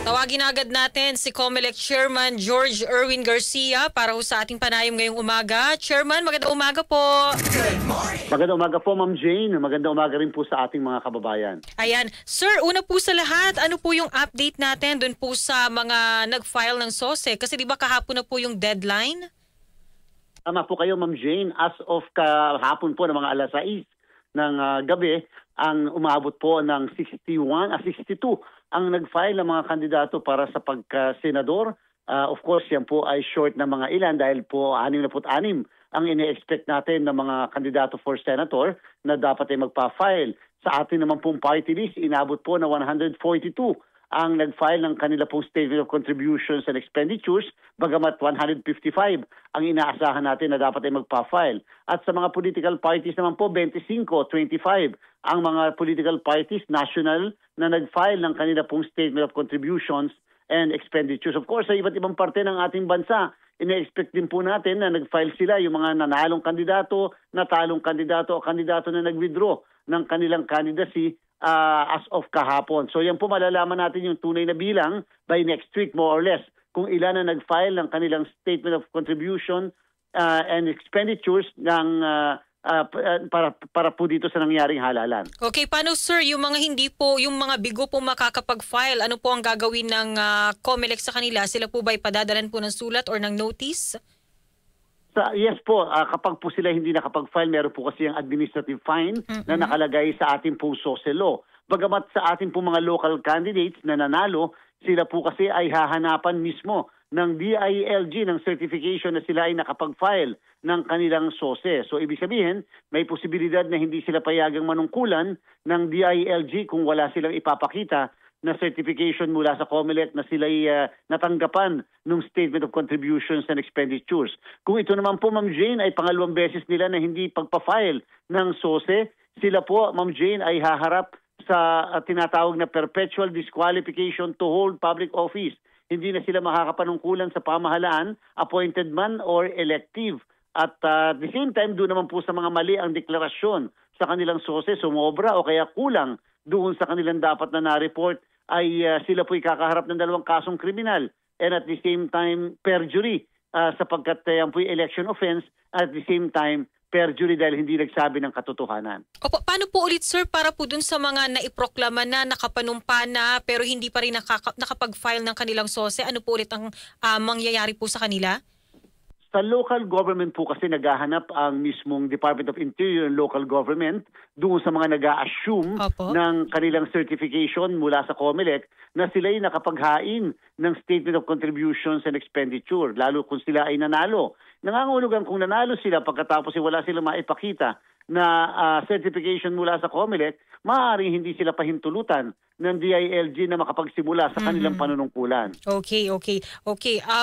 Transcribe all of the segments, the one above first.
Tawagin na agad natin si COMELEC Chairman George Erwin Garcia para ho sa ating panayam ngayong umaga. Chairman, magandang umaga po. Magandang umaga po, Ma'am Jane. Magandang umaga rin po sa ating mga kababayan. Ayan. Sir, una po sa lahat, ano po yung update natin dun po sa mga nag-file ng SOSE? Kasi di ba kahapon na po yung deadline? Tama po kayo, Ma'am Jane. As of kahapon po ng mga alas 6 ng gabi, ang umabot po ng 62 ang nag-file ng mga kandidato para sa pagka-senador. Of course, yan po ay short na mga ilan dahil po 66 ang ine-expect natin ng mga kandidato for senator na dapat ay magpa-file. Sa atin naman pong party list, inabot po na 142 ang nag-file ng kanila pong statement of contributions and expenditures, bagamat 155 ang inaasahan natin na dapat ay magpa-file. At sa mga political parties naman po, 25 ang mga political parties national na nag-file ng kanila pong statement of contributions and expenditures. Of course, sa iba't ibang parte ng ating bansa, ina-expect din po natin na nag-file sila yung mga nanalong kandidato, natalong kandidato o kandidato na nag-withdraw ng kanilang candidacy as of kahapon. So yan po malalaman natin yung tunay na bilang by next week more or less kung ilan na nag-file ng kanilang statement of contribution and expenditures ng para po dito sa nangyaring halalan. Okay, paano sir, yung mga hindi po, yung mga bigo po makakapag-file, ano po ang gagawin ng COMELEC sa kanila? Sila po ba ipadadalan po ng sulat or ng notice? Yes po, kapag po sila hindi nakapag-file, meron po kasi yung administrative fine na nakalagay sa ating pong SOSE law. Bagamat sa ating pong mga local candidates na nanalo, sila po kasi ay hahanapan mismo ng DILG ng certification na sila ay nakapag-file ng kanilang SOSE. So ibig sabihin, may posibilidad na hindi sila payagang manungkulan ng DILG kung wala silang ipapakita na certification mula sa COMELEC na sila'y natanggapan ng Statement of Contributions and Expenditures. Kung ito naman po, Ma'am Jane, ay pangalawang beses nila na hindi pagpa-file ng SOSE, sila po, Ma'am Jane, ay haharap sa tinatawag na perpetual disqualification to hold public office. Hindi na sila makakapanungkulan sa pamahalaan, appointed man or elective. At the same time, doon naman po sa mga mali ang deklarasyon sa kanilang SOSE, sumobra o kaya kulang doon sa kanilang dapat na na-report, ay sila po'y kakaharap ng 2 kasong kriminal and at the same time perjury sapagkat yan po'y election offense at the same time perjury dahil hindi nagsabi ng katotohanan. Opo, paano po ulit sir para po dun sa mga naiproklama na, nakapanumpa na pero hindi pa rin nakapag-file ng kanilang SOSE? Ano po ulit ang mangyayari po sa kanila? Sa local government po kasi naghahanap ang mismong Department of Interior and Local Government doon sa mga nag-a-assume ng kanilang certification mula sa COMELEC na sila'y nakapaghain ng Statement of Contributions and Expenditure, lalo kung sila ay nanalo. Nangangahulugan kung nanalo sila pagkatapos wala silang maipakita na certification mula sa COMELEC, maaaring hindi sila pahintulutan ng DILG na makapagsimula sa kanilang panunungkulan. Okay.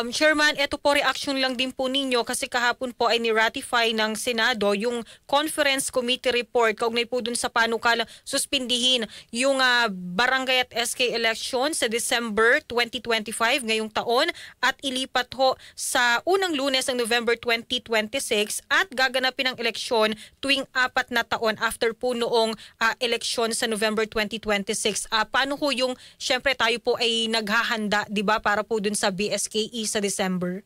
Chairman, ito po reaction lang din po ninyo kasi kahapon po ay ni-ratify ng Senado yung Conference Committee Report kaugnay po dun sa panukalang suspindihin yung barangay at SK election sa December 2025 ngayong taon at ilipat ho sa unang Lunes ng November 2026 at gaganapin ang eleksyon tuwing 4 na taon after po noong eleksyon sa November 2026. Paano ho yung, syempre tayo po ay naghahanda, di ba, para po dun sa BSKE sa December?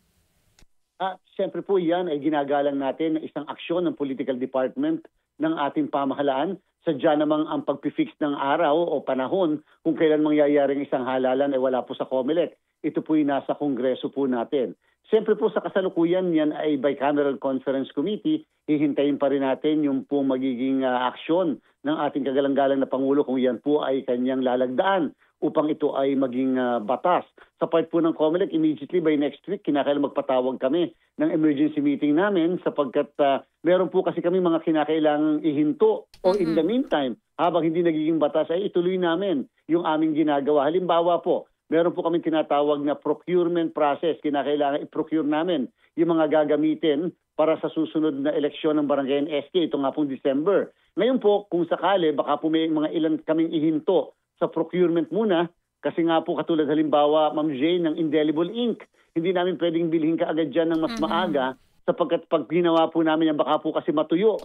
Syempre po yan ay ginagalang natin na isang aksyon ng political department ng ating pamahalaan. Sadya namang ang pagpifix ng araw o panahon kung kailan mangyayaring isang halalan ay wala po sa COMELEC. Ito po yung nasa Kongreso po natin. Siyempre po sa kasalukuyan yan ay Bicameral Conference Committee. Hihintayin pa rin natin yung po magiging aksyon ng ating kagalang-galang na Pangulo kung yan po ay kanyang lalagdaan upang ito ay maging batas. Sa part po ng COMELEC, immediately by next week, kinakailangan magpatawag kami ng emergency meeting namin sapagkat meron po kasi kami mga kinakailangang ihinto o in the meantime, habang hindi nagiging batas ay ituloy namin yung aming ginagawa. Halimbawa po, meron po kami tinatawag na procurement process. Kinakailangan i-procure namin yung mga gagamitin para sa susunod na eleksyon ng Barangay SK. Ito nga pong December. Ngayon po, kung sakali, baka po may mga ilan kaming ihinto sa procurement muna. Kasi nga po katulad halimbawa, Ma'am Jane, ng indelible ink. Hindi namin pwedeng bilhin kaagad dyan ng mas maaga sapagkat pag ginawa po namin yan, baka po kasi matuyo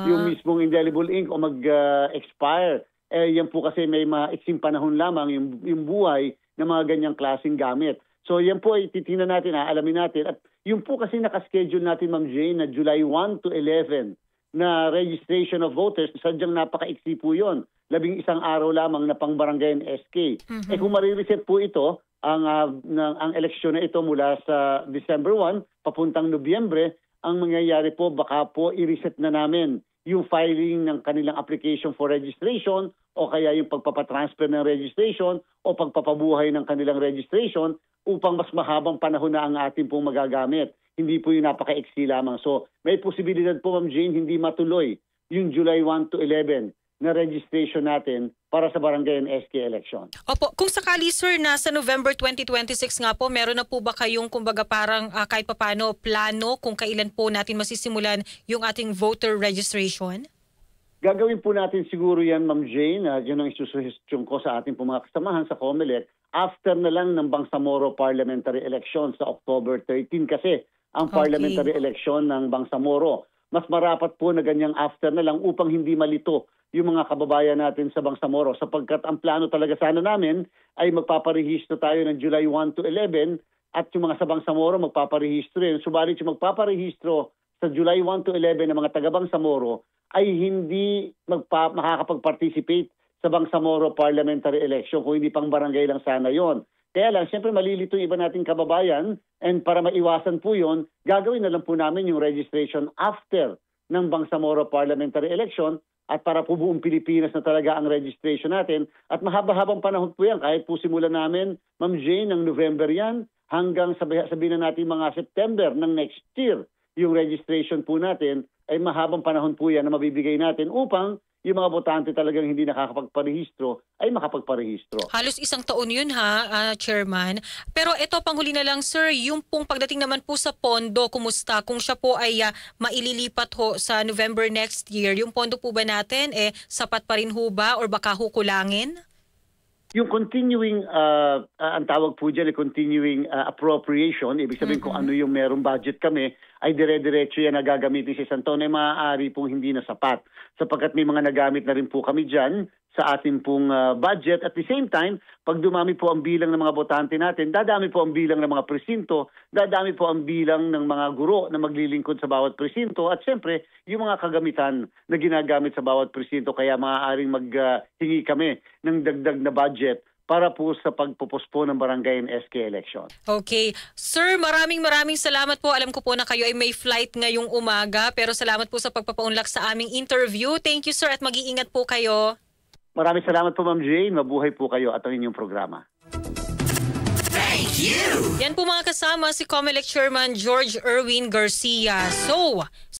yung mismong indelible ink o mag-expire. Yan po kasi may maiksing panahon lamang yung buhay ng mga ganyang klaseng gamit. So yan po ay titingnan natin, alamin natin. At yung po kasi nakaschedule natin, Ma'am Jane, na July 1 to 11 na registration of voters, sadyang napaka-iksi po yun. 11 araw lamang na pang barangay and SK. Kung marireset po ito, ang eleksyon na ito mula sa December 1 papuntang Nobyembre, ang mangyayari po baka po i-reset na namin yung filing ng kanilang application for registration o kaya yung pagpapatransfer ng registration o pagpapabuhay ng kanilang registration upang mas mahabang panahon na ang ating pong magagamit. Hindi po yung napaka-eksi lamang. So may posibilidad po, Ma'am Jane, hindi matuloy yung July 1 to 11 na registration natin para sa barangay and SK election. Opo, kung sakali sir na sa November 2026 nga po, meron na po ba kayong kumbaga parang kahit papano plano kung kailan po natin masisimulan yung ating voter registration? Gagawin po natin siguro yan, Ma'am Jane, yun ang isusuhestyon ko sa ating mga kasamahan sa COMELEC, after na lang ng Bangsamoro parliamentary election sa October 13 kasi ang parliamentary election ng Bangsamoro. Mas marapat po na ganyang after na lang upang hindi malito yung mga kababayan natin sa Bangsamoro sapagkat ang plano talaga sana namin ay magpaparehistro tayo ng July 1 to 11 at yung mga sa Bangsamoro magpaparehistro rin. Subalit yung magpaparehistro sa July 1 to 11 ng mga taga Bangsamoro ay hindi makakapag-participate sa Bangsamoro parliamentary election kung hindi pang barangay lang sana yon. Kaya lang, siyempre malilito yung iba nating kababayan and para maiwasan po yon, gagawin na lang po namin yung registration after ng Bangsamoro parliamentary election at para po buong Pilipinas na talaga ang registration natin. At mahaba-habang panahon po yan. Kahit po simulan namin, Ma'am Jane, ng November yan hanggang sabihin na natin mga September ng next year. Yung registration po natin ay mahabang panahon po yan na mabibigay natin upang yung mga botante talagang hindi nakakapagparehistro ay makapagparehistro. Halos isang taon yun Chairman. Pero ito, panghuli na lang sir, yung pong pagdating naman po sa pondo, kumusta? Kung siya po ay maililipat ho sa November next year, yung pondo po ba natin, sapat pa rin ho ba or baka hukulangin? Yung continuing, ang tawag po dyan, continuing appropriation, ibig sabihin kung ano yung merong budget kami, ay dire-diretso yan na gagamitin sa isang taon ay maaari pong hindi na sapat. Sapagkat may mga nagamit na rin po kami dyan sa ating pong budget. At the same time, pag dumami po ang bilang ng mga botante natin, dadami po ang bilang ng mga presinto, dadami po ang bilang ng mga guro na maglilingkod sa bawat presinto. At siyempre, yung mga kagamitan na ginagamit sa bawat presinto, kaya maaaring maghingi kami ng dagdag na budget para po sa pagpupuspo ng barangay and SK election. Okay. Sir, maraming salamat po. Alam ko po na kayo ay may flight ngayong umaga, pero salamat po sa pagpapaunlak sa aming interview. Thank you sir at mag-iingat po kayo. Maraming salamat po, Ma'am Jane. Mabuhay po kayo at ang inyong programa. Thank you! Yan po mga kasama si COMELEC Chairman George Erwin Garcia. So,